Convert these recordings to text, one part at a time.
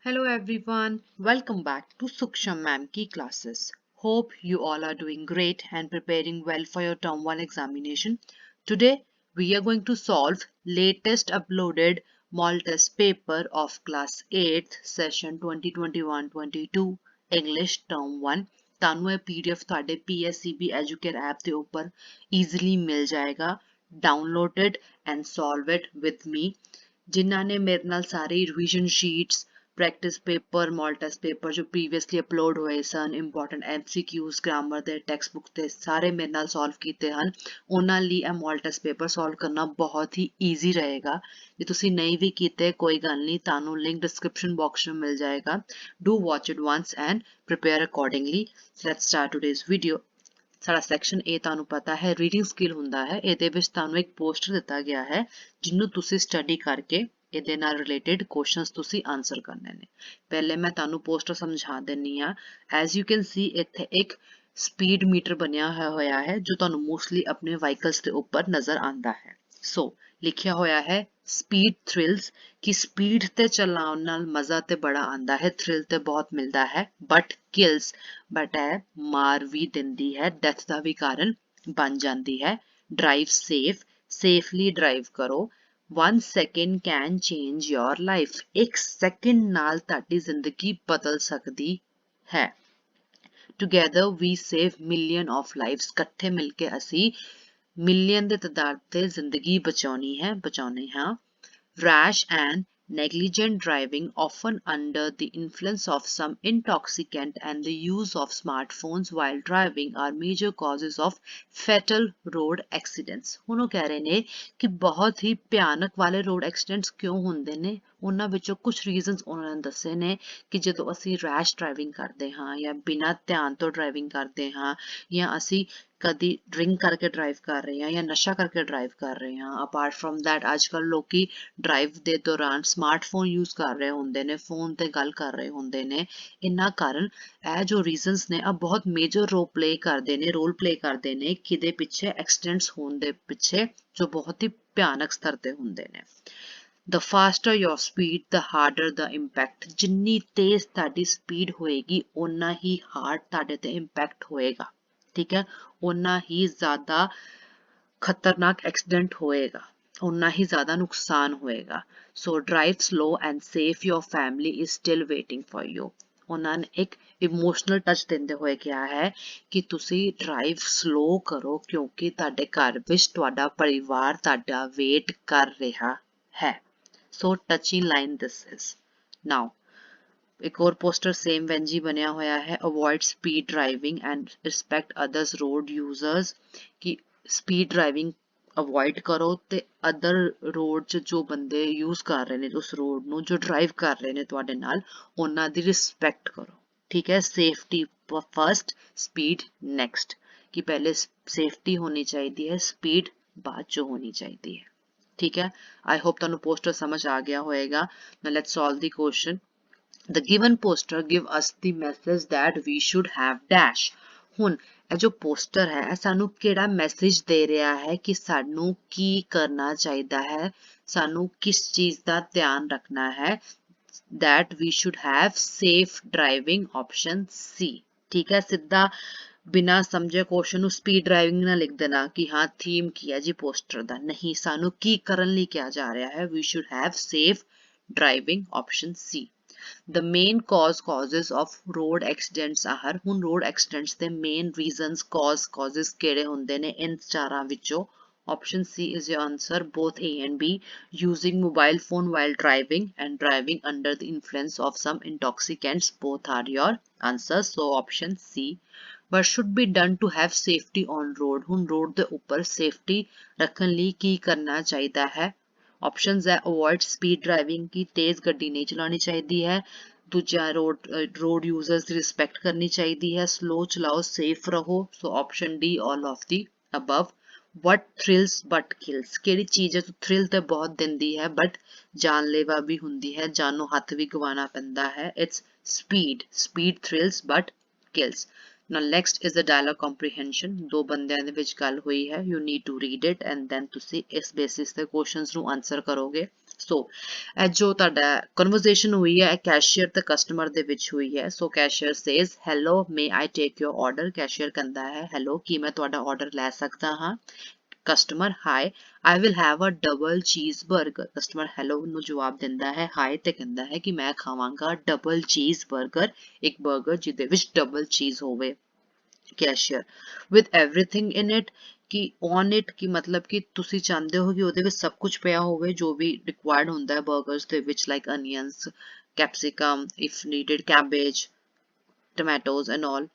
Hello everyone, welcome back to Suksham Ma'am Ki classes. Hope you all are doing great and preparing well for your term 1 examination. Today we are going to solve latest uploaded mall test paper of class 8th session 2021-22 English term 1. ਤੁਹਾਨੂੰ ਇਹ PDF ਤੁਹਾਡੇ PSCB Educare app ਦੇ ਉੱਪਰ easily ਮਿਲ ਜਾਏਗਾ. Download it and solve it with me. ਜਿਨ੍ਹਾਂ ਨੇ ਮੇਰੇ ਨਾਲ ਸਾਰੇ revision sheets practice paper mock test paper ਜੋ ਪ੍ਰੀਵੀਅਸਲੀ ਅਪਲੋਡ ਹੋਏ ਸਨ ਇੰਪੋਰਟੈਂਟ MCQs ਗ੍ਰਾਮਰ ਦੇ ਟੈਕਸਟ ਬੁੱਕ ਤੇ ਸਾਰੇ ਮੇਰੇ ਨਾਲ ਸੋਲਵ ਕੀਤੇ ਹਨ ਉਹਨਾਂ ਲਈ ਇਹ ਮॉल ਟੈਸਟ ਪੇਪਰ ਸੋਲਵ ਕਰਨਾ ਬਹੁਤ ਹੀ ਈਜ਼ੀ ਰਹੇਗਾ ਜੇ ਤੁਸੀਂ ਨਹੀਂ ਵੀ ਕੀਤੇ ਕੋਈ ਗੱਲ ਨਹੀਂ ਤੁਹਾਨੂੰ ਲਿੰਕ ਡਿਸਕ੍ਰਿਪਸ਼ਨ ਬਾਕਸ ਵਿੱਚ ਮਿਲ ਜਾਏਗਾ do watch it once and prepare accordingly. Let's start today's video. ਸਾਡਾ ਸੈਕਸ਼ਨ A ਤੁਹਾਨੂੰ ਪਤਾ ਹੈ ਰੀਡਿੰਗ ਸਕਿੱਲ ਹੁੰਦਾ ਹੈ ਇਹਦੇ ਵਿੱਚ ਤੁਹਾਨੂੰ ਇੱਕ ਪੋਸਟਰ ਦਿੱਤਾ ਗਿਆ ਹੈ ਜਿਹਨੂੰ ਤੁਸੀਂ ਸਟੱਡੀ ਕਰਕੇ ਇਹਦੇ ਨਾਲ ਰਿਲੇਟਡ ਕੁਐਸਚਨਸ ਤੁਸੀਂ ਆਨਸਰ ਕਰਨੇ ਨੇ ਪਹਿਲੇ ਮੈਂ ਤੁਹਾਨੂੰ ਪੋਸਟਰ ਸਮਝਾ ਦਿੰਨੀ ਆ ਐਜ਼ ਯੂ ਕੈਨ ਸੀ ਇੱਥੇ ਇੱਕ ਸਪੀਡ ਮੀਟਰ ਬਣਿਆ ਹੋਇਆ ਹੈ ਜੋ ਤੁਹਾਨੂੰ ਮੋਸਟਲੀ ਆਪਣੇ ਵਹੀਕਲਸ ਦੇ ਉੱਪਰ ਨਜ਼ਰ ਆਉਂਦਾ ਹੈ ਸੋ ਲਿਖਿਆ ਹੋਇਆ ਹੈ ਸਪੀਡ ਥ੍ਰਿਲਸ ਕਿ ਸਪੀਡ ਤੇ ਚਲਾਉਣ ਨਾਲ ਮਜ਼ਾ ਤੇ ਬੜਾ ਆਉਂਦਾ ਹੈ ਥ੍ਰਿਲ ਤੇ ਬਹੁਤ ਮਿਲਦਾ ਹੈ ਬਟ ਕਿਲਸ ਬਟ ਹੈ ਮਾਰ ਵੀ ਦਿੰਦੀ ਹੈ ਡੈਥ ਦਾ ਵੀ ਕਾਰਨ ਬਣ ਜਾਂਦੀ ਹੈ ਡਰਾਈਵ ਸੇਫਲੀ ਡਰਾਈਵ ਕਰੋ 1 second can change your life. एक second नाल ताड़ी जिंदगी बदल सकती है. Together we save million of lives. कट्ठे मिलके असी million दे तदाद ते जिंदगी बचाउने हाँ. Rash and negligent driving, often under the influence of some intoxicant and the use of smartphones while driving, are major causes of fatal road accidents. ਹੁਣ ਉਹ ਕਹਿ ਰਹੇ ਨੇ ਕਿ ਬਹੁਤ ਹੀ ਭਿਆਨਕ ਵਾਲੇ road accidents ਕਿਉਂ ਹੁੰਦੇ ਨੇ ਉਹਨਾਂ ਵਿੱਚੋਂ ਕੁਝ ਰੀਜ਼ਨਸ ਉਹਨਾਂ ਨੇ ਦੱਸੇ ਨੇ ਕਿ ਜਦੋਂ ਅਸੀਂ ਰੈਸ਼ ਡਰਾਈਵਿੰਗ ਕਰਦੇ ਹਾਂ ਜਾਂ ਬਿਨਾਂ ਧਿਆਨ ਤੋਂ ਡਰਾਈਵਿੰਗ ਕਰਦੇ ਹਾਂ ਜਾਂ ਅਸੀਂ ਕਦੀ ਡਰਿੰਕ ਕਰਕੇ ਡਰਾਈਵ ਕਰ ਰਹੇ ਹਾਂ ਜਾਂ ਨਸ਼ਾ ਕਰਕੇ ਡਰਾਈਵ ਕਰ ਰਹੇ ਹਾਂ ਅਪਾਰਟ ਫਰਮ ਦੈਟ ਅੱਜ ਕੱਲ੍ਹ ਲੋਕੀ ਡਰਾਈਵ ਦੇ ਦੌਰਾਨ ਸਮਾਰਟਫੋਨ ਯੂਜ਼ ਕਰ ਰਹੇ ਹੁੰਦੇ ਨੇ ਫੋਨ ਤੇ ਗੱਲ ਕਰ ਰਹੇ ਹੁੰਦੇ ਨੇ ਇਹਨਾਂ ਕਾਰਨ ਇਹ ਜੋ ਰੀਜ਼ਨਸ ਨੇ ਆ ਬਹੁਤ ਮੇਜਰ ਰੋਲ ਪਲੇ ਕਰਦੇ ਨੇ ਕਿਦੇ ਪਿੱਛੇ ਐਕਸੀਡੈਂਟਸ ਹੋਣ ਦੇ ਪਿੱਛੇ ਜੋ ਬਹੁਤ ਹੀ ਭਿਆਨਕ ਸਤਰ ਤੇ ਹੁੰਦੇ ਨੇ The faster your speed, the harder the impact. ਜਿੰਨੀ ਤੇਜ਼ ਤੁਹਾਡੀ ਸਪੀਡ ਹੋਏਗੀ ਓਨਾ ਹੀ ਹਾਰਡ ਤੁਹਾਡੇ ਤੇ ਇੰਪੈਕਟ ਹੋਏਗਾ ਠੀਕ ਹੈ ਓਨਾ ਹੀ ਜ਼ਿਆਦਾ ਖਤਰਨਾਕ ਐਕਸੀਡੈਂਟ ਹੋਏਗਾ ਓਨਾ ਹੀ ਜ਼ਿਆਦਾ ਨੁਕਸਾਨ ਹੋਏਗਾ so drive slow and safe your family is still waiting for you ਉਹਨਾਂ ਨੇ ਇੱਕ ਇਮੋਸ਼ਨਲ ਟੱਚ ਦਿੰਦੇ ਹੋਏ ਕਿਹਾ ਹੈ ਕਿ ਤੁਸੀਂ ਡਰਾਈਵ ਸਲੋ ਕਰੋ ਕਿਉਂਕਿ ਤੁਹਾਡੇ ਘਰ ਵਿੱਚ ਤੁਹਾਡਾ ਪਰਿਵਾਰ ਤੁਹਾਡਾ ਵੇਟ ਕਰ ਰਿਹਾ ਹੈ So touchy line this is. Now, एक और पोस्टर सेम वेंजी बनया होया है avoid speed driving and respect others road users कि speed driving अवॉइड करो ते अदर रोड च जो बंदे यूज कर रहे ने उस रोड ਨੂੰ ਜੋ ਡਰਾਈਵ ਕਰ ਰਹੇ ਨੇ ਤੁਹਾਡੇ ਨਾਲ ਉਹਨਾਂ ਦੀ ਰਿਸਪੈਕਟ ਕਰੋ ਠੀਕ ਹੈ ਸੇਫਟੀ ਫਰਸਟ ਸਪੀਡ ਨੈਕਸਟ कि पहले सेफ्टी होनी चाहिए है स्पीड बाद ਚ होनी चाहिए है ठीक है आई होप ਤੁਹਾਨੂੰ ਪੋਸਟਰ ਸਮਝ ਆ ਗਿਆ ਹੋਵੇਗਾ now let's solve the question the given poster give us the message that we should have dash ਹੁਣ ਇਹ ਜੋ ਪੋਸਟਰ ਹੈ ਇਹ ਸਾਨੂੰ ਕਿਹੜਾ ਮੈਸੇਜ ਦੇ ਰਿਹਾ ਹੈ ਕਿ ਸਾਨੂੰ ਕੀ ਕਰਨਾ ਚਾਹੀਦਾ ਹੈ ਸਾਨੂੰ ਕਿਸ ਚੀਜ਼ ਦਾ ਧਿਆਨ ਰੱਖਣਾ ਹੈ that we should have safe driving option C ਠੀਕ ਹੈ ਸਿੱਧਾ ਬਿਨਾ ਸਮਝੇ ਕੁਐਸਚਨ ਨੂੰ ਸਪੀਡ ਡਰਾਈਵਿੰਗ ਨਾ ਲਿਖ ਦੇਣਾ ਕਿ ਹਾਂ ਥੀਮ ਕੀ ਹੈ ਜੀ ਪੋਸਟਰ ਦਾ ਨਹੀਂ ਸਾਨੂੰ ਕੀ ਕਰਨ ਲਈ ਕਿਹਾ ਜਾ ਰਿਹਾ ਹੈ we should have safe driving option C the main causes of road accidents are ਹੁਣ road accidents ਦੇ main reasons causes ਕਿਹੜੇ ਹੁੰਦੇ ਨੇ ਇਨ ਚਾਰਾਂ ਵਿੱਚੋਂ option C is your answer both A and B using mobile phone while driving and driving under the influence of some intoxicants both are your answers so option C what should be done to have safety on road ਹੁਣ road ਦੇ ਉੱਪਰ safety ਰੱਖਣ ਲਈ ਕੀ ਕਰਨਾ ਚਾਹੀਦਾ ਹੈ options ਹੈ avoid speed driving की तेज ਗੱਡੀ नहीं चलानी ਚਾਹੀਦੀ ਹੈ ਦੂਜਾ road users ਦੀ respect ਕਰਨੀ ਚਾਹੀਦੀ ਹੈ slow ਚਲਾਓ safe ਰਹੋ so option D all of the above what thrills but kills ਕਿਹੜੀ ਚੀਜ਼ ਹੈ ਜੋ thrill ਤੇ ਬਹੁਤ ਦਿੰਦੀ ਹੈ but ਜਾਨਲੇਵਾ ਵੀ ਹੁੰਦੀ ਹੈ ਜਾਨੋਂ ਹੱਥ ਵੀ ਗਵਾਉਣਾ ਪੈਂਦਾ ਹੈ it's speed thrills but kills now next is the dialogue comprehension ਦੋ ਬੰਦਿਆਂ ਦੇ ਵਿੱਚ ਗੱਲ ਹੋਈ ਹੈ you need to read it and then ਤੁਸੀਂ ਇਸ basis ਤੇ questions ਨੂੰ answer ਕਰੋਗੇ ਸੋ ਇਹ ਜੋ ਤੁਹਾਡਾ ਕਨਵਰਸੇਸ਼ਨ ਹੋਈ ਹੈ ਕੈਸ਼ੀਅਰ ਤੇ ਕਸਟਮਰ ਦੇ ਵਿੱਚ ਹੋਈ ਹੈ। ਸੋ ਕੈਸ਼ੀਅਰ ਸੇਜ਼ ਹੈਲੋ ਮੇ ਆਈ ਟੇਕ ਯੋਰ ਆਰਡਰ। ਕੈਸ਼ੀਅਰ ਕਹਿੰਦਾ ਹੈ ਹੈਲੋ ਕੀ ਮੈਂ ਤੁਹਾਡਾ ਆਰਡਰ ਲੈ ਸਕਦਾ ਹਾਂ। Customer hi I will have a double cheese 버ਗਰ। ਕਸਟਮਰ ਹੈਲੋ ਨੂੰ ਜਵਾਬ ਦਿੰਦਾ ਹੈ ਹਾਈ ਤੇ ਕਹਿੰਦਾ ਹੈ ਕਿ ਮੈਂ ਖਾਵਾਂਗਾ ਡਬਲ ਚੀਜ਼ 버ਗਰ, ਇੱਕ 버ਗਰ ਜਿਹਦੇ ਵਿੱਚ ਡਬਲ ਚੀਜ਼ ਹੋਵੇ। Cashier with everything in it ਕਿ on it ਕਿ ਮਤਲਬ ਕਿ ਤੁਸੀਂ ਚਾਹੁੰਦੇ ਹੋ ਕਿ ਉਹਦੇ ਵਿੱਚ ਸਭ ਕੁਝ ਪਿਆ ਹੋਵੇ ਜੋ ਵੀ ਰਿਕੁਆਇਰਡ ਹੁੰਦਾ ਹੈ 버ਗਰਸ ਦੇ ਵਿੱਚ like onions, capsicum, if needed cabbage, tomatoes and all.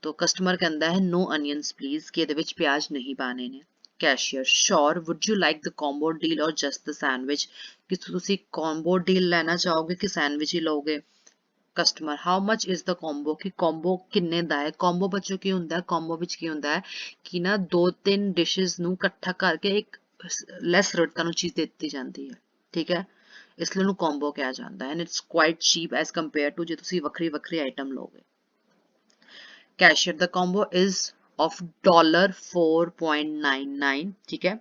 तो कस्टमर कहता है नो अनियंस प्लीज कि ਇਹਦੇ ਵਿੱਚ ਪਿਆਜ਼ ਨਹੀਂ ਪਾਣੇ ਨੇ। Cashier sure wood you like the combo deal ਔਰ ਜਸਟ ਦ ਸੈਂਡਵਿਚ ਕਿ ਤੁਸੀਂ ਕੰਬੋ ਡੀਲ ਲੈਣਾ ਚਾਹੋਗੇ ਕਿ ਸੈਂਡਵਿਚ ਹੀ ਲਓਗੇ। Customer how much is the combo ਕਿ ਕੰਬੋ ਕਿੰਨੇ ਦਾ ਹੈ। ਕੰਬੋ ਬੱਚੋ ਕੀ ਹੁੰਦਾ ਹੈ, ਕੰਬੋ ਵਿੱਚ ਕੀ ਹੁੰਦਾ ਹੈ ਕਿ ਨਾ ਦੋ ਤਿੰਨ ਡਿਸ਼ਸ ਨੂੰ ਇਕੱਠਾ ਕਰਕੇ ਇੱਕ ਲੈਸ ਰੇਟ ਤੁਹਾਨੂੰ ਚੀਜ਼ ਦਿੱਤੀ ਜਾਂਦੀ ਹੈ, ਠੀਕ ਹੈ, ਇਸ ਲਈ ਉਹਨੂੰ ਕੰਬੋ ਕਿਹਾ ਜਾਂਦਾ ਹੈ and it's quite cheap as compare to ਜੇ ਤੁਸੀਂ ਵੱਖਰੀ ਵੱਖਰੀ ਆਈਟਮ ਲਓਗੇ। Cashier the combo is of $4.99 ठीक है,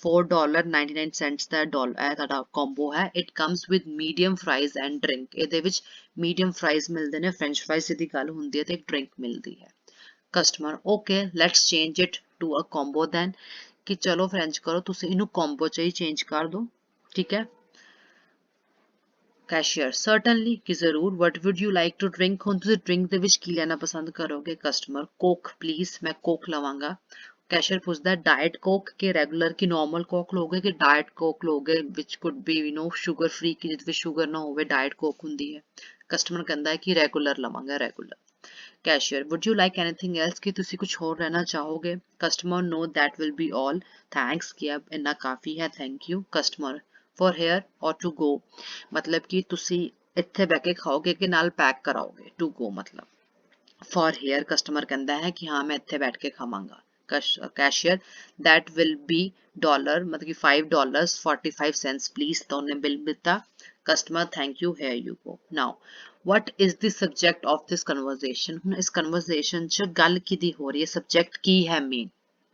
$4.99 ਦਾ ਡਾਲਰ ਤੁਹਾਡਾ ਕੰਬੋ ਹੈ। It comes with medium fries and drink. ਇਹਦੇ ਵਿੱਚ ਮੀਡੀਅਮ ਫਰਾਈਜ਼ ਮਿਲਦੇ ਨੇ, ਫ੍ਰੈਂਚ ਫਰਾਈਜ਼ ਦੀ ਗੱਲ ਹੁੰਦੀ ਹੈ ਤੇ ਇੱਕ ਡਰਿੰਕ ਮਿਲਦੀ ਹੈ। Customer okay let's change it to a combo then ਕਿ ਚਲੋ ਫ੍ਰੈਂਚ ਕਰੋ ਤੁਸੀਂ ਇਹਨੂੰ ਕੰਬੋ ਚ ਹੀ ਚੇਂਜ ਕਰ ਦਿਓ, ਠੀਕ ਹੈ। कैशियर सर्टनली कि जरूर what would you like to drink ਹੁਣ ਤੁਸੀਂ ਡਰਿੰਕ ਦੇ ਵਿੱਚ ਕੀ ਲੈਣਾ ਪਸੰਦ ਕਰੋਗੇ। ਕਸਟਮਰ ਕੋਕ ਪਲੀਜ਼ ਮੈਂ ਕੋਕ ਲਵਾਂਗਾ। ਕੈਸ਼ੀਅਰ ਪੁੱਛਦਾ ਡਾਇਟ ਕੋਕ ਕਿ ਰੈਗੂਲਰ ਕਿ ਨਾਰਮਲ ਕੋਕ ਲੋਗੇ ਕਿ ਡਾਇਟ ਕੋਕ ਲੋਗੇ which could be you know sugar free ਕਿ ਜਿਹਦੇ ਵਿੱਚ ਸ਼ੂਗਰ ਨਾ ਹੋਵੇ ਡਾਇਟ ਕੋਕ ਹੁੰਦੀ ਹੈ। ਕਸਟਮਰ ਕਹਿੰਦਾ ਹੈ ਕਿ ਰੈਗੂਲਰ ਲਵਾਂਗਾ regular. Cashier would you like anything else ਕਿ ਤੁਸੀਂ ਕੁਝ ਹੋਰ ਲੈਣਾ ਚਾਹੋਗੇ। Customer no that will be all thanks ਕਿ ਅਬ ਇੰਨਾ ਕਾਫੀ ਹੈ thank you. Customer for here or to go मतलब कि तुसी इत्थे बैठ के खाओगे कि नाल पैक कराओगे। to go मतलब for here कस्टमर कहता है कि हाँ मैं इत्थे बैठ के खावांगा। Cashier that will be dollar मतलब कि $5.45 प्लीज तो उन्हें बिल दिता। Customer thank you here you go। now what is the subject of this conversation ਹੁਣ ਇਸ conversation ਚ ਗੱਲ ਕਿਦੀ ਹੋ ਰਹੀ ਹੈ, subject ਕੀ ਹੈ ਮੇਨ,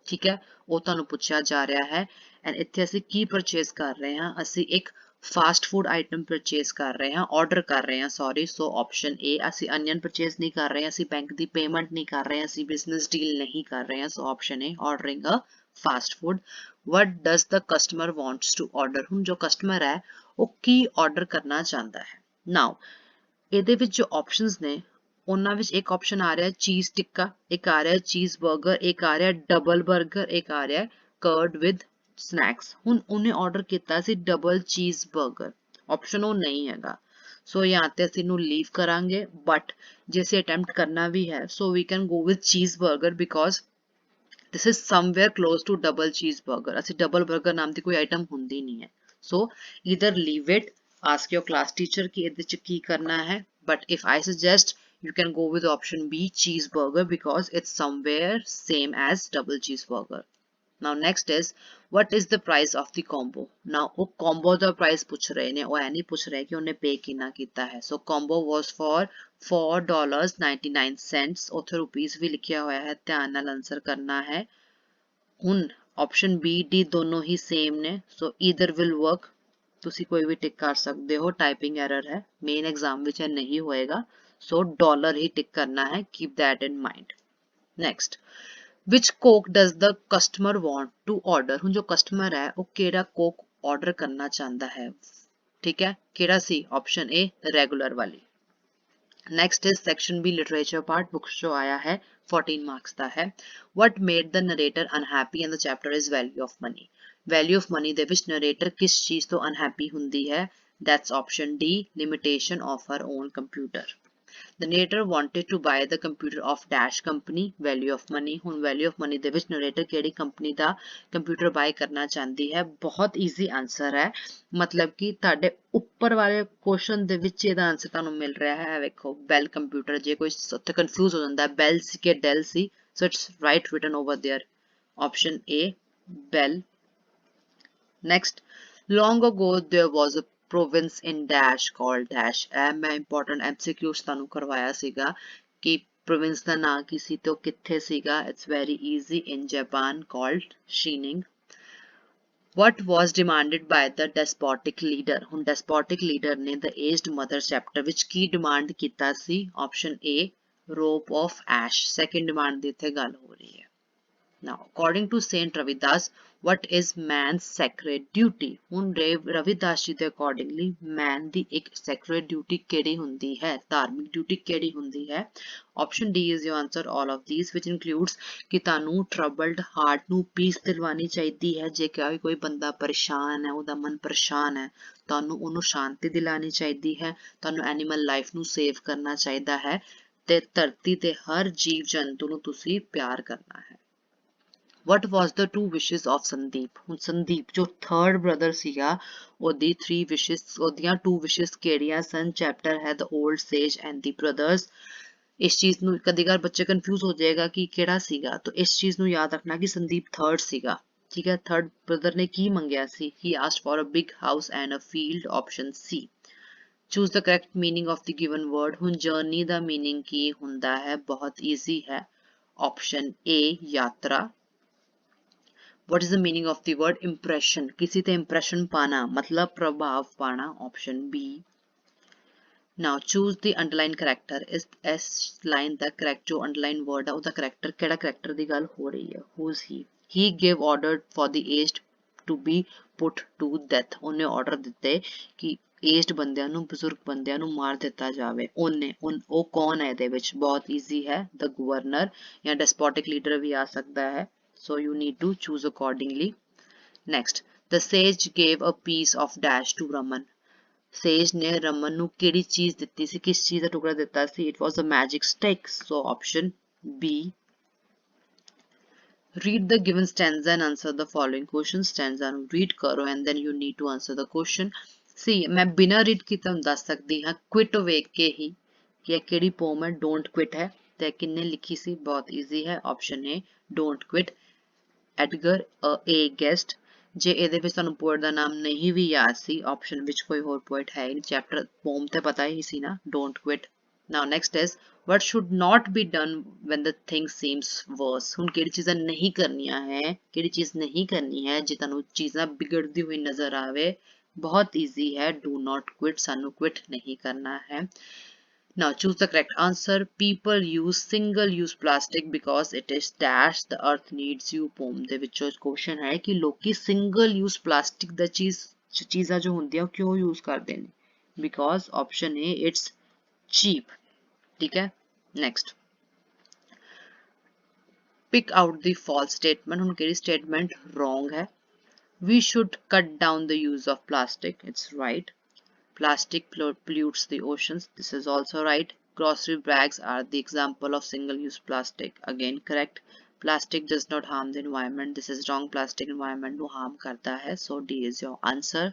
ਠੀਕ ਹੈ, ਉਹ ਤੁਹਾਨੂੰ ਪੁੱਛਿਆ ਜਾ ਰਿਹਾ ਹੈ। ਐਂਡ ਇੱਥੇ ਅਸੀਂ ਕੀ ਪਰਚੇਸ ਕਰ ਰਹੇ ਹਾਂ, ਅਸੀਂ ਇੱਕ ਫਾਸਟ ਫੂਡ ਆਈਟਮ ਪਰਚੇਸ ਕਰ ਰਹੇ ਹਾਂ, ਆਰਡਰ ਕਰ ਰਹੇ ਹਾਂ ਸੌਰੀ। ਸੋ ਆਪਸ਼ਨ ਏ ਅਸੀਂ ਅਨੀਅਨ ਪਰਚੇਸ ਨਹੀਂ ਕਰ ਰਹੇ, ਅਸੀਂ ਬੈਂਕ ਦੀ ਪੇਮੈਂਟ ਨਹੀਂ ਕਰ ਰਹੇ, ਅਸੀਂ ਬਿਜ਼ਨਸ ਡੀਲ ਨਹੀਂ ਕਰ ਰਹੇ ਹਾਂ। So option A ordering a fast food. What does the customer wants to order ਹੁਣ ਜੋ ਕਸਟਮਰ ਹੈ ਉਹ ਕੀ ਆਰਡਰ ਕਰਨਾ ਚਾਹੁੰਦਾ ਹੈ। ਨਾਓ ਇਹਦੇ ਵਿੱਚ ਜੋ ਆਪਸ਼ਨਸ ਨੇ ਉਹਨਾਂ ਵਿੱਚ ਇੱਕ ਆਪਸ਼ਨ ਆ ਰਿਹਾ ਚੀਜ਼ ਟਿੱਕਾ, ਇੱਕ ਆ ਰਿਹਾ ਚੀਜ਼ 버ਗਰ, ਇੱਕ ਆ ਰਿਹਾ ਡਬਲ 버ਗਰ, ਇੱਕ ਆ ਰਿਹਾ ਕਰਡ ਵਿਦ ਸਨੈਕਸ। ਹੁਣ ਉਹਨੇ ਆਰਡਰ ਕੀਤਾ ਸੀ ਡਬਲ ਚੀਜ਼ 버ਗਰ, ਆਪਸ਼ਨ ਉਹ ਨਹੀਂ ਹੈਗਾ। ਸੋ ਜਾਂ ਤੇ ਅਸੀਂ ਇਹਨੂੰ ਲੀਵ ਕਰਾਂਗੇ ਬਟ ਜੇ ਅਸੀਂ ਅਟੈਂਪਟ ਕਰਨਾ ਵੀ ਹੈ ਸੋ ਵੀ ਕੈਨ ਗੋ ਵਿਦ ਚੀਜ਼ 버ਗਰ because this is somewhere close to double cheeseburger ਅਸੀਂ ਡਬਲ 버ਗਰ ਨਾਮ ਦੀ ਕੋਈ ਆਈਟਮ ਹੁੰਦੀ ਨਹੀਂ ਹੈ। ਸੋ either leave it, ask your class teacher ਕਿ ਇਹਦੇ ਚ ਕੀ ਕਰਨਾ ਹੈ, but if I suggest you can go with option B cheeseburger because it's somewhere same as double cheeseburger। now next is what is the price of the combo। now ਉਹ combo ਦਾ price ਪੁੱਛ ਰਹੇ ਨੇ, ਉਹ ਐ ਨਹੀਂ ਪੁੱਛ ਰਹੇ ਕਿ ਉਹਨੇ pay ਕਿੰਨਾ ਕੀਤਾ ਹੈ। so combo was for $4.99 ਉੱਥੇ ਰੁਪੀਸ ਵੀ ਲਿਖਿਆ ਹੋਇਆ ਹੈ, ਧਿਆਨ ਨਾਲ ਆਨਸਰ ਕਰਨਾ ਹੈ। ਹੁਣ ਆਪਸ਼ਨ B D ਦੋਨੋਂ ਹੀ ਸੇਮ ਨੇ ਸੋ ਈਦਰ ਵਿਲ ਵਰਕ, ਤੁਸੀਂ ਕੋਈ ਵੀ ਟਿਕ ਕਰ ਸਕਦੇ ਹੋ, ਟਾਈਪਿੰਗ ਐਰਰ ਹੈ, ਮੇਨ ਐਗਜ਼ਾਮ ਵਿੱਚ ਇਹ ਨਹੀਂ ਹੋਏਗਾ। ਸੋ ਡਾਲਰ ਹੀ ਟਿਕ ਕਰਨਾ ਹੈ, keep that in mind. Next which Coke does the customer want to order ਹੁਣ ਜੋ ਕਸਟਮਰ ਹੈ ਉਹ ਕਿਹੜਾ ਕੋਕ ਆਰਡਰ ਕਰਨਾ ਚਾਹੁੰਦਾ ਹੈ, ਠੀਕ ਹੈ, ਕਿਹੜਾ ਸੀ ਆਪਸ਼ਨ ਏ ਰੈਗੂਲਰ ਵਾਲੀ। Next is section B literature part, books जो आया है 14 मार्क्स का है। What made the narrator unhappy and the chapter is value of money. Value of money ਦੇ ਵਿੱਚ नरेटर किस चीज तो अनहैप्पी ਹੁੰਦੀ है, that's option D limitation of her own computer. The narrator wanted to buy the computer of dash company, value of money। ਹੁਣ value of money ਦੇ ਵਿੱਚ narrator ਕਿਹੜੀ ਕੰਪਨੀ ਦਾ ਕੰਪਿਊਟਰ ਬਾਈ ਕਰਨਾ ਚਾਹੁੰਦੀ ਹੈ, ਬਹੁਤ ਈਜ਼ੀ ਆਨਸਰ ਹੈ, ਮਤਲਬ ਕਿ ਤੁਹਾਡੇ ਉੱਪਰ ਵਾਲੇ ਕੁਐਸਚਨ ਦੇ ਵਿੱਚ ਇਹਦਾ ਆਨਸਰ ਤੁਹਾਨੂੰ ਮਿਲ ਰਿਹਾ ਹੈ। ਵੇਖੋ ਬੈਲ ਕੰਪਿਊਟਰ, ਜੇ ਕੋਈ ਉੱਥੇ ਕਨਫਿਊਜ਼ ਹੋ ਜਾਂਦਾ ਬੈਲ ਸੀ ਕਿ ਡੈਲ ਸੀ, so it's right written over there option A bell। next long ago there was a province in dash called dash। ਇਹ ਮੈਂ important MCQs ਤੁਹਾਨੂੰ ਕਰਵਾਇਆ ਸੀਗਾ ਕਿ province ਦਾ ਨਾਂ ਕੀ ਸੀ ਤੇ ਉਹ ਕਿੱਥੇ ਸੀਗਾ। it's very easy in Japan called Shining। What was demanded by the despotic leader? ਹੁਣ despotic leader ਨੇ the aged mother chapter ਵਿੱਚ ਕੀ demand ਕੀਤਾ ਸੀ? Option A, rope of ash. Second demand ਦੀ ਇੱਥੇ ਗੱਲ ਹੋ ਰਹੀ ਹੈ। Now, according to Saint Ravidas, what is man's sacred duty? ਹੁਣ ਰਵਿਦਾਸ ਜੀ ਦੇ accordingly man ਦੀ ਇੱਕ sacred duty ਕਿਹੜੀ ਹੁੰਦੀ ਹੈ? ਧਾਰਮਿਕ duty ਕਿਹੜੀ ਹੁੰਦੀ ਹੈ? Option D is your answer, all of these, which includes ਕਿ ਤੁਹਾਨੂੰ troubled heart ਨੂੰ peace ਦਿਲਵਾਣੀ ਚਾਹੀਦੀ ਹੈ। ਜੇ ਕੋਈ ਬੰਦਾ ਪਰੇਸ਼ਾਨ ਹੈ, ਉਹਦਾ ਮਨ ਪਰੇਸ਼ਾਨ ਹੈ, ਤੁਹਾਨੂੰ ਉਹਨੂੰ ਸ਼ਾਂਤੀ ਦਿਲਾਣੀ ਚਾਹੀਦੀ ਹੈ, ਤੁਹਾਨੂੰ animal life ਨੂੰ save ਕਰਨਾ ਚਾਹੀਦਾ ਹੈ, ਤੇ ਧਰਤੀ ਤੇ ਹਰ ਜੀਵ ਜੰਤੂ ਨੂੰ ਤੁਸੀਂ ਪਿਆਰ ਕਰਨਾ ਹੈ। What was the two wishes of Sandeep? ਹੁਣ ਸੰਦੀਪ ਜੋ third brother ਸੀਗਾ, ਉਹਦੀ three wishes, ਉਹਦੀਆਂ two wishes ਕਿਹੜੀਆਂ ਸਨ? Chapter ਹੈ The Old Sage and the Brothers। ਇਸ ਚੀਜ਼ ਨੂੰ ਕਦੀ ਕਦਾਰ ਬੱਚੇ confuse ਹੋ ਜਾਏਗਾ ਕਿ ਕਿਹੜਾ ਸੀਗਾ, ਤਾਂ ਇਸ ਚੀਜ਼ ਨੂੰ ਯਾਦ ਰੱਖਣਾ ਕਿ ਸੰਦੀਪ third ਸੀਗਾ। ਠੀਕ ਹੈ, third brother ਨੇ ਕੀ ਮੰਗਿਆ ਸੀ? He asked for a big house and a field, option C। Choose the correct meaning of the given word। ਹੁਣ journey ਦਾ meaning ਕੀ ਹੁੰਦਾ ਹੈ? ਬਹੁਤ easy ਹੈ, option A, ਯਾਤਰਾ। What is the meaning of the word impression? किसी ते impression पाना मतलब प्रभाव पाना, option B। Now choose the underline character। इस S line the correct जो underline word है उसका character केड़ा character दी गल हो रही है? Who is he? He gave order for the aged to be put to death। ਉਹਨੇ order ਦਿੱਤੇ कि aged ਬੰਦਿਆਂ ਨੂੰ, ਬਜ਼ੁਰਗ ਬੰਦਿਆਂ ਨੂੰ ਮਾਰ ਦਿੱਤਾ ਜਾਵੇ। ਉਹਨੇ ਉਹ ਕੌਣ ਹੈ ਇਹਦੇ ਵਿੱਚ? ਬਹੁਤ easy ਹੈ, the governor ਜਾਂ despotic leader ਵੀ ਆ ਸਕਦਾ ਹੈ। So you need to choose accordingly. Next, the sage gave a piece of dash to Raman। Sage ने रमन ਨੂੰ ਕਿਹੜੀ ਚੀਜ਼ ਦਿੱਤੀ ਸੀ? ਕਿਸ ਚੀਜ਼ ਦਾ ਟੁਕੜਾ ਦਿੱਤਾ ਸੀ? It was a magic stick, so option B। Read the given stanza and answer the following questions। Stanza ਨੂੰ read ਕਰੋ and then you need to answer the question। See, मैं बिना read ਕੀਤੇ ਤੁਹਾਨੂੰ ਦੱਸ ਸਕਦੀ ਹਾਂ quit ਵੇਖ ਕੇ ਹੀ ਕਿ ਇਹ ਕਿਹੜੀ poem ਹੈ। Don't quit ਹੈ ਤੇ ਕਿੰਨੇ ਲਿਖੀ ਸੀ? ਬਹੁਤ easy ਹੈ, option A, don't quit। Edgar A guest. ਜੇ ਇਹਦੇ ਵਿੱਚ ਤੁਹਾਨੂੰ ਪੋਇਟ ਦਾ ਨਾਮ ਨਹੀਂ ਵੀ ਯਾਦ ਸੀ, ਆਪਸ਼ਨ ਵਿੱਚ ਕੋਈ ਹੋਰ ਪੋਇਟ ਹੈ ਨਹੀਂ, ਚੈਪਟਰ ਪੋਮ ਤੇ ਪਤਾ ਹੀ ਸੀ ਨਾ, don't quit. Now next is what should not be done when the thing seems worse। ਹੁਣ ਕਿਹੜੀ ਚੀਜ਼ਾਂ ਨਹੀਂ ਕਰਨੀਆਂ ਹੈ, ਕਿਹੜੀ ਚੀਜ਼ ਨਹੀਂ ਕਰਨੀ ਹੈ ਜੇ ਤੁਹਾਨੂੰ ਚੀਜ਼ਾਂ ਵਿਗੜਦੀ ਹੋਈ ਨਜ਼ਰ ਆਵੇ? ਬਹੁਤ ਈਜ਼ੀ ਹੈ, do not quit, ਸਾਨੂੰ quit ਨਹੀਂ ਕਰਨਾ ਹੈ। Now choose the correct answer। People use single-use plastic because it is dash the earth needs you। poem ਦੇ ਵਿੱਚੋਂ question ਹੈ ਕਿ ਲੋਕੀ single-use plastic ਦਾ ਚੀਜ਼ਾਂ ਜੋ ਹੁੰਦੀਆਂ ਉਹ ਕਿਉਂ use ਕਰਦੇ ਨੇ? Because option A, it's cheap। ਠੀਕ ਹੈ, next, pick out the false statement। ਹੁਣ ਕਿਹੜੀ statement wrong ਹੈ? We should cut down the use of plastic, it's right। Plastic pollutes the oceans, this is also right। Grocery bags are the example of single-use plastic, again correct। Plastic does not harm the environment, this is wrong। Plastic environment ਨੂੰ harm ਕਰਦਾ ਹੈ, so D is your answer।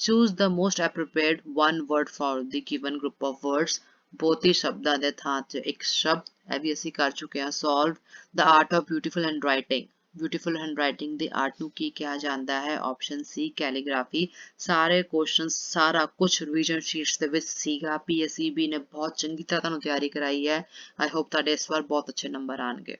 Choose the most appropriate one word for the given group of words। ਬਹੁਤੀ ਸ਼ਬਦਾਂ ਦੇ ਥਾਂ ਤੇ ਇੱਕ ਸ਼ਬਦ, ਇਹ ਵੀ ਅਸੀਂ ਕਰ ਚੁੱਕੇ ਹਾਂ solve। The art of beautiful handwriting। Beautiful handwriting the art ਨੂੰ ਕੀ ਕਿਹਾ ਜਾਂਦਾ ਹੈ? ਆਪਸ਼ਨ ਸੀ, ਕੈਲੀਗ੍ਰਾਫੀ। ਸਾਰੇ ਕੁਐਸਚਨ, ਸਾਰਾ ਕੁਝ ਰਿਵੀਜ਼ਨ ਸ਼ੀਟਸ ਦੇ ਵਿੱਚ ਸੀਗਾ। PSEB ਨੇ ਬਹੁਤ ਚੰਗੀ ਤਰ੍ਹਾਂ ਤੁਹਾਨੂੰ ਤਿਆਰੀ ਕਰਾਈ ਹੈ। ਆਈ ਹੋਪ ਤੁਹਾਡੇ ਇਸ ਵਾਰ ਬਹੁਤ ਅੱਛੇ ਨੰਬਰ ਆਣਗੇ।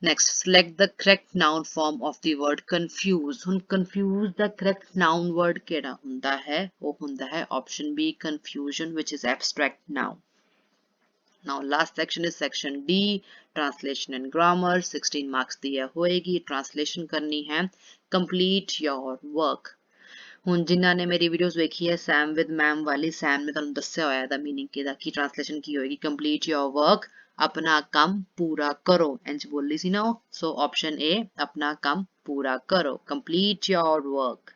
Next, select the correct noun form of the word confuse। ਹੁਣ confuse ਦਾ correct noun word ਕਿਹੜਾ ਹੁੰਦਾ ਹੈ? ਉਹ ਹੁੰਦਾ ਹੈ option B, confusion, which is abstract noun। Now last section is section D, translation and grammar। 16 marks ਦੀ ਹੋਏਗੀ, translation ਕਰਨੀ ਹੈ। complete your work। ਹੁਣ ਜਿਨ੍ਹਾਂ ਨੇ ਮੇਰੀ ਵੀਡੀਓਜ਼ ਵੇਖੀ ਹੈ ਸੈਮ ਵਿਦ ਮੈਮ ਵਾਲੀ, ਸੈਮ ਨੇ ਤੁਹਾਨੂੰ ਦੱਸਿਆ ਹੋਇਆ ਇਹਦਾ ਮੀਨਿੰਗ ਕਿਹਦਾ, ਕੀ ਟ੍ਰਾਂਸਲੇਸ਼ਨ ਕੀ ਹੋਏਗੀ? complete your work, ਆਪਣਾ ਕੰਮ ਪੂਰਾ ਕਰੋ, ਇੰਜ ਬੋਲੀ ਸੀ ਨਾ ਉਹ। ਸੋ ਆਪਸ਼ਨ A, ਆਪਣਾ ਕੰਮ ਪੂਰਾ ਕਰੋ, complete your work।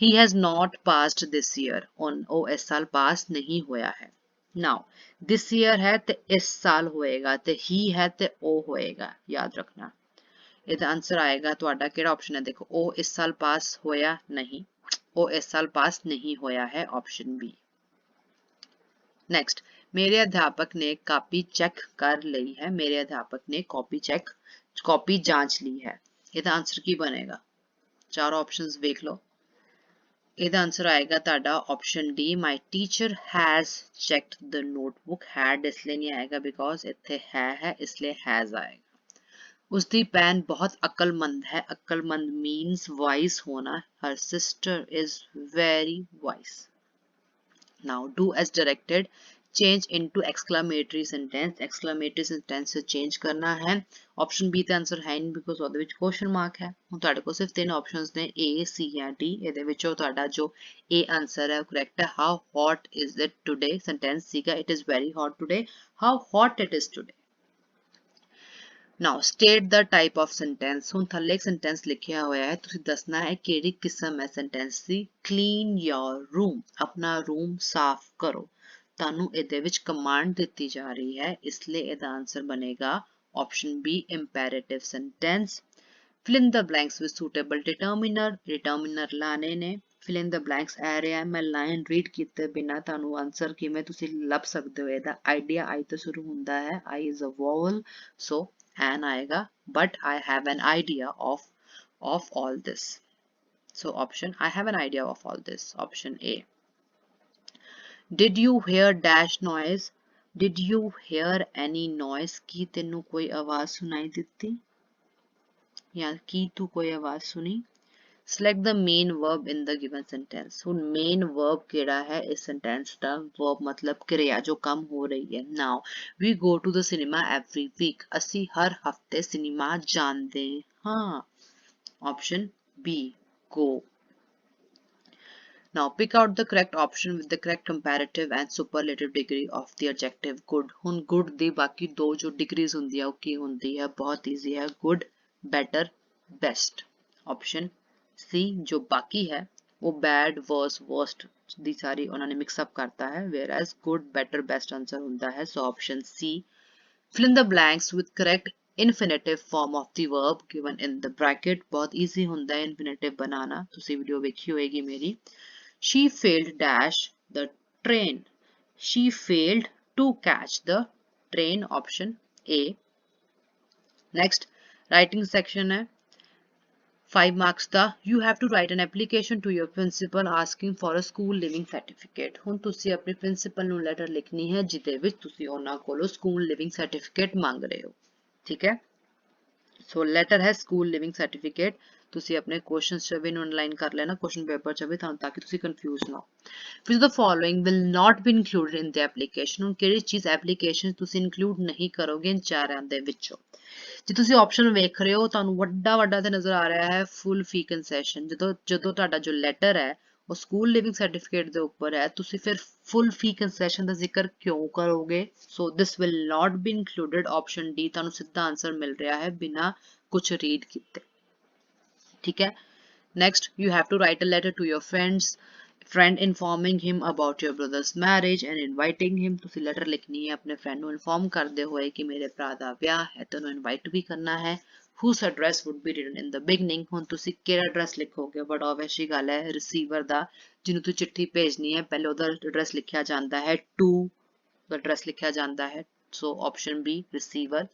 he has not passed this year। ਉਹ ਇਸ ਸਾਲ ਪਾਸ ਨਹੀਂ ਹੋਇਆ ਹੈ। now this year ਹੈ ਤੇ ਇਸ ਸਾਲ ਹੋਏਗਾ, ਤੇ he ਹੈ ਤੇ ਉਹ ਹੋਏਗਾ, ਯਾਦ ਰੱਖਣਾ। ਇਹਦਾ ਆਨਸਰ ਆਏਗਾ ਤੁਹਾਡਾ ਕਿਹੜਾ ਆਪਸ਼ਨ ਹੈ? ਦੇਖੋ, ਉਹ ਇਸ ਸਾਲ ਪਾਸ ਹੋਇਆ ਨਹੀਂ, ਉਹ ਇਸ ਸਾਲ ਪਾਸ ਨਹੀਂ ਹੋਇਆ ਹੈ, ਆਪਸ਼ਨ B। ਨੈਕਸਟ, ਮੇਰੇ ਅਧਿਆਪਕ ਨੇ ਕਾਪੀ ਚੈੱਕ ਕਰ ਲਈ ਹੈ। ਮੇਰੇ ਅਧਿਆਪਕ ਨੇ ਕਾਪੀ ਜਾਂਚ ਲਈ ਹੈ। ਇਹਦਾ ਆਨਸਰ ਕੀ ਬਣੇਗਾ? ਚਾਰੋਂ ਆਪਸ਼ਨਸ ਵੇਖ ਲਓ। ਇਹਦਾ ਆਨਸਰ ਆਏਗਾ ਤੁਹਾਡਾ option D, my teacher has checked the notebook. Head ਇਸ ਲਈ ਨਹੀਂ ਆਏਗਾ ਬਿਕੋਜ਼ ਇੱਥੇ ਹੈ ਇਸ ਲਈ ਹੈਜ਼ ਆਏਗਾ। उसकी भैन बहुत अक्लमंद है, अक्लमंद मीन्स वाइज होना, her sister is very wise. Now do as directed, change into exclamatory sentence, exclamatory sentence से change करना है। Option B ਤੇ answer है नहीं because ਉਹਦੇ ਵਿੱਚ question mark है। ਹੁਣ ਤੁਹਾਡੇ ਕੋਲ ਸਿਰਫ ਤਿੰਨ options ਨੇ A, C ਜਾਂ D, ਇਹਦੇ ਵਿੱਚੋਂ ਤੁਹਾਡਾ ਜੋ A answer ਹੈ correct ਹੈ। How hot is it today? Sentence ਸੀਗਾ it is very hot today, how hot it is today। Now state the type of sentence। ਹੁਣ ਥੱਲੇ ਇੱਕ sentence ਲਿਖਿਆ ਹੋਇਆ ਹੈ, ਤੁਸੀਂ ਦੱਸਣਾ ਹੈ ਕਿਹੜੀ ਕਿਸਮ ਹੈ sentence the. Clean your room, ਆਪਣਾ room ਸਾਫ਼ ਕਰੋ। ਤੁਹਾਨੂੰ ਇਹਦੇ ਵਿੱਚ command ਦਿੱਤੀ ਜਾ ਰਹੀ ਹੈ, ਇਸ ਲਈ ਇਹਦਾ answer ਬਣੇਗਾ option B, imperative sentence। Fill in the blanks with suitable determiner, determiner ਲਾਣੇ ਨੇ। Fill in the blanks ਆ ਰਿਹਾ, ਮੈਂ line read ਕੀਤੇ ਬਿਨਾ ਤੁਹਾਨੂੰ answer ਕਿਵੇਂ ਤੁਸੀਂ ਲੱਭ ਸਕਦੇ ਹੋ ਇਹਦਾ idea I ਤੋਂ ਸ਼ੁਰੂ ਹੁੰਦਾ ਹੈ, I is a vowel, so an आएगा, but I have an idea of all this, so option I have an idea of all this, option A। Did you hear dash noise? Did you hear any noise? की तेनू कोई आवाज सुनाई दिती या की तू कोई आवाज सुनी? Select the main verb in the given sentence। ਹੁਣ main verb ਕਿਹੜਾ ਹੈ ਇਸ sentence ਦਾ? verb मतलब क्रिया जो काम हो रही है। Now we go to the cinema every week। ਅਸੀਂ ਹਰ ਹਫਤੇ सिनेमा ਜਾਂਦੇ ਹਾਂ। Option B, go। Now pick out the correct option with the correct comparative and superlative degree of the adjective good। ਹੁਣ good ਦੀ ਬਾਕੀ ਦੋ ਜੋ degrees ਹੁੰਦੀ ਹੈ ਉਹ ਕੀ ਹੁੰਦੀ ਹੈ? ਬਹੁਤ easy ਹੈ, good, better, best। Option C जो बाकी है वो bad, worse, worst दी सारी उन्होंने मिक्सअप करता है, whereas good, better, best answer होता है, so option C। Fill in the blanks with correct infinitive form of the verb given in the bracket। बहुत easy होता है infinitive बनाना, तुसी वीडियो देखी होएगी मेरी। She failed dash the train, she failed to catch the train, option A। Next writing section है 5 marks the. You have to write an application to your principal asking for a school living certificate। ਹੁਣ ਤੁਸੀਂ ਆਪਣੇ principal ਨੂੰ letter ਲਿਖਣੀ ਹੈ ਜਿਹਦੇ ਵਿੱਚ ਤੁਸੀਂ ਉਹਨਾਂ ਕੋਲੋਂ ਸਕੂਲ ਲਿਵਿੰਗ ਸਰਟੀਫਿਕੇਟ ਮੰਗ ਰਹੇ ਹੋ, ਠੀਕ ਹੈ। ਸੋ ਲੈਟਰ ਹੈ ਸਕੂਲ ਲਿਵਿੰਗ ਸਰਟੀਫਿਕੇਟ। ਤੁਸੀਂ ਆਪਣੇ ਕੁਐਸਚਨਸ ਚ ਵੀ ਅੰਡਰਲਾਈਨ ਕਰ ਲੈਣਾ, ਕੁਐਸਚਨ ਪੇਪਰ ਚ ਵੀ, ਤਾਂ ਕਿ ਤੁਸੀਂ ਕਨਫਿਊਜ਼ ਨਾ ਹੋ। Which the following will not be included in the application। ਹੁਣ ਕਿਹੜੀ ਚੀਜ਼ ਐਪਲੀਕੇਸ਼ਨ ਤੁਸੀਂ ਇਨਕਲੂਡ ਨਹੀਂ ਕਰੋਗੇ ਇਨ ਚਾਰਾਂ ਦੇ ਵਿੱਚੋਂ? ਜੇ ਤੁਸੀਂ ਆਪਸ਼ਨ ਵੇਖ ਰਹੇ ਹੋ ਤੁਹਾਨੂੰ ਵੱਡਾ ਵੱਡਾ ਤੇ ਨਜ਼ਰ ਆ ਰਿਹਾ ਹੈ ਫੁੱਲ ਫੀ ਕੰਸੈਸ਼ਨ। ਜਦੋਂ ਤੁਹਾਡਾ ਜੋ ਲੈਟਰ ਹੈ ਉਹ ਸਕੂਲ ਲਿਵਿੰਗ ਸਰਟੀਫਿਕੇਟ ਦੇ ਉੱਪਰ ਹੈ, ਤੁਸੀਂ ਫਿਰ ਫੁੱਲ ਫੀ ਕੰਸੈਸ਼ਨ ਦਾ ਜ਼ਿਕਰ ਕਿਉਂ ਕਰੋਗੇ? So this will not be included, option D ਤੁਹਾਨੂੰ ਸਿੱਧਾ ਆਨਸਰ ਮਿਲ ਰਿਹਾ ਹੈ ਬਿਨਾ ਕੁਝ ਰੀਡ ਕੀਤੇ, ਠੀਕ ਹੈ। Next you have to write a letter to your friend informing him about your brother's marriage and inviting him। ਤੁਸੀਂ ਲੈਟਰ ਲਿਖਣੀ ਹੈ ਆਪਣੇ ਫਰੈਂਡ ਨੂੰ ਇਨਫੋਰਮ ਕਰਦੇ ਹੋਏ ਕਿ ਮੇਰੇ ਭਰਾ ਦਾ ਵਿਆਹ ਹੈ ਤੇ ਉਹਨੂੰ ਇਨਵਾਈਟ ਵੀ ਕਰਨਾ ਹੈ। whose address would be written in the beginning। ਹੁਣ ਤੁਸੀਂ ਕਿਹੜਾ ਐਡਰੈਸ ਲਿਖੋਗੇ? ਬੜਾ ਆਬਵੀਅਸ ਹੀ ਗੱਲ ਹੈ ਰਿਸੀਵਰ ਦਾ, ਜਿਹਨੂੰ ਤੁਸੀਂ ਚਿੱਠੀ ਭੇਜਣੀ ਹੈ ਪਹਿਲੇ ਉਹਦਾ ਐਡਰੈਸ ਲਿਖਿਆ ਜਾਂਦਾ ਹੈ, to ਦਾ ਐਡਰੈਸ ਲਿਖਿਆ ਜਾਂਦਾ ਹੈ, so option B, receiver।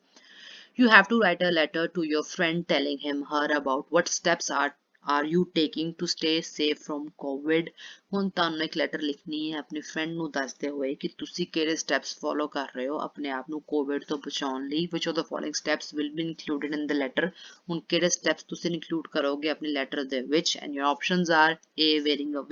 You have to write a letter to your friend telling him her about what steps are you taking to stay safe from COVID। ਹੁਣ ਤੁਹਾਨੂੰ ਇੱਕ letter ਲਿਖਣੀ ਹੈ ਆਪਣੇ friend ਨੂੰ ਦੱਸਦੇ ਹੋਏ ਕਿ ਤੁਸੀਂ ਕਿਹੜੇ ਸਟੈਪਸ ਫੋਲੋ ਕਰ ਰਹੇ ਹੋ ਆਪਣੇ ਆਪ ਨੂੰ ਕੋਵਿਡ ਤੋਂ ਬਚਾਉਣ ਲਈ। which of the following steps will be included in the letter। ਹੁਣ ਕਿਹੜੇ ਸਟੈਪਸ ਤੁਸੀਂ ਇਨਕਲੂਡ ਕਰੋਗੇ ਆਪਣੇ ਲੈਟਰ ਦੇ ਵਿੱਚ? and your options are A,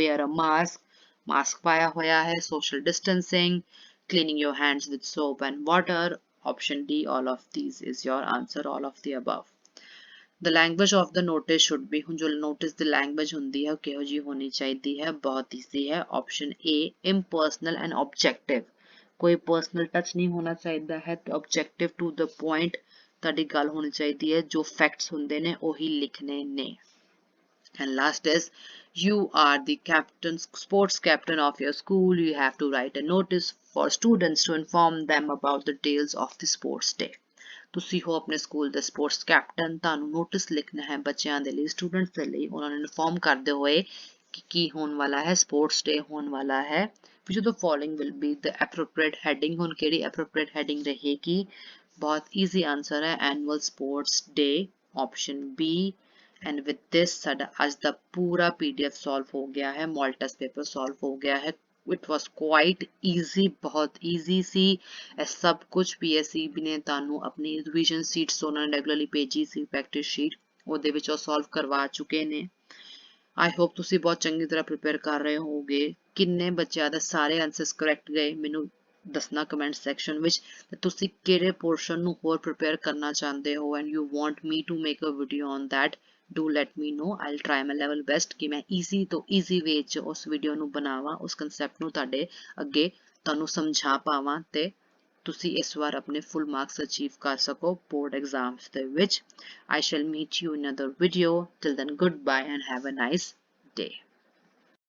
wear a mask ਪਾਇਆ ਹੋਇਆ ਹੈ, social distancing, cleaning your hands with soap and water, option D, all of these is your answer, all of the above। The language of the notice should be, ਹੁਣ ਜੋ notice ਦੀ language ਹੁੰਦੀ ਹੈ ਉਹ ਕਿਹੋ ਜਿਹੀ ਹੋਣੀ ਚਾਹੀਦੀ ਹੈ? ਬਹੁਤ easy ਹੈ, option A, impersonal and objective। ਕੋਈ personal touch ਨਹੀਂ ਹੋਣਾ ਚਾਹੀਦਾ ਹੈ ਤੇ objective to the point ਤੁਹਾਡੀ ਗੱਲ ਹੋਣੀ ਚਾਹੀਦੀ ਹੈ, ਜੋ facts ਹੁੰਦੇ ਨੇ ਉਹੀ ਲਿਖਣੇ ਨੇ। And last is you are the captain, sports captain of your school। You have to write a notice for students to inform them about the details of the sports day। ਤੁਸੀਂ ਹੋ ਆਪਣੇ school ਦੇ sports captain, ਤੁਹਾਨੂੰ notice ਲਿਖਣਾ ਹੈ ਬੱਚਿਆਂ ਦੇ ਲਈ, ਸਟੂਡੈਂਟਸ ਦੇ ਲਈ, ਉਹਨਾਂ ਨੂੰ ਇਨਫੋਰਮ ਕਰਦੇ ਹੋਏ ਕਿ ਕੀ ਹੋਣ ਵਾਲਾ ਹੈ, ਸਪੋਰਟਸ ਡੇ ਹੋਣ ਵਾਲਾ ਹੈ। which of the following will be the appropriate heading। ਹੁਣ ਕਿਹੜੀ appropriate heading ਰਹੇਗੀ? ਬਹੁਤ easy answer ਹੈ annual sports day, option B। and with this ਸਾਡਾ ਅੱਜ ਦਾ ਪੂਰਾ PDF solve ਹੋ ਗਿਆ ਹੈ, ਮੋਲ ਟੈਸਟ ਪੇਪਰ solve ਹੋ ਗਿਆ ਹੈ। ਇਟ ਵਾਸ ਕੁਆਇਟ ਈਜ਼ੀ, ਬਹੁਤ ਈਜ਼ੀ ਸੀ। ਇਹ ਸਭ ਕੁਝ PSEB ਨੇ ਤੁਹਾਨੂੰ ਆਪਣੀ ਰਿਵੀਜ਼ਨ ਸ਼ੀਟਸ ਉਹਨਾਂ ਨੇ ਰੈਗੂਲਰਲੀ ਭੇਜੀ ਸੀ, ਪ੍ਰੈਕਟਿਸ ਸ਼ੀਟ ਉਹਦੇ ਵਿੱਚ ਉਹ ਸੋਲਵ ਕਰਵਾ ਚੁੱਕੇ ਨੇ। ਆਈ ਹੋਪ ਤੁਸੀਂ ਬਹੁਤ ਚੰਗੀ ਤਰ੍ਹਾਂ ਪ੍ਰਿਪੇਅਰ ਕਰ ਰਹੇ ਹੋਵੋਗੇ। ਕਿੰਨੇ ਬੱਚਿਆਂ ਦੇ ਸਾਰੇ ਆਨਸਰਸ ਕਰੈਕਟ ਗਏ ਮੈਨੂੰ ਦੱਸਣਾ ਕਮੈਂਟ ਸੈਕਸ਼ਨ ਵਿੱਚ, ਤੇ ਤੁਸੀਂ ਕਿਹੜੇ ਪੋਰਸ਼ਨ ਨੂੰ ਹੋਰ ਪ੍ਰਿਪੇਅਰ ਕਰਨਾ ਚਾਹੁੰਦੇ ਹੋ and you want me to make a video on that, do let me know. I'll try my level best ਕਿ ਮੈਂ easy ਤੋਂ easy way ਚ ਉਸ ਵੀਡੀਓ ਨੂੰ ਬਣਾਵਾਂ, ਉਸ ਕਨਸੈਪਟ ਨੂੰ ਤੁਹਾਡੇ ਅੱਗੇ ਤੁਹਾਨੂੰ ਸਮਝਾ ਪਾਵਾਂ ਤੇ ਤੁਸੀਂ ਇਸ ਵਾਰ ਆਪਣੇ full marks achieve ਕਰ ਸਕੋ board exams ਦੇ ਵਿੱਚ। I shall meet you in another video. Till then, goodbye and have a nice day.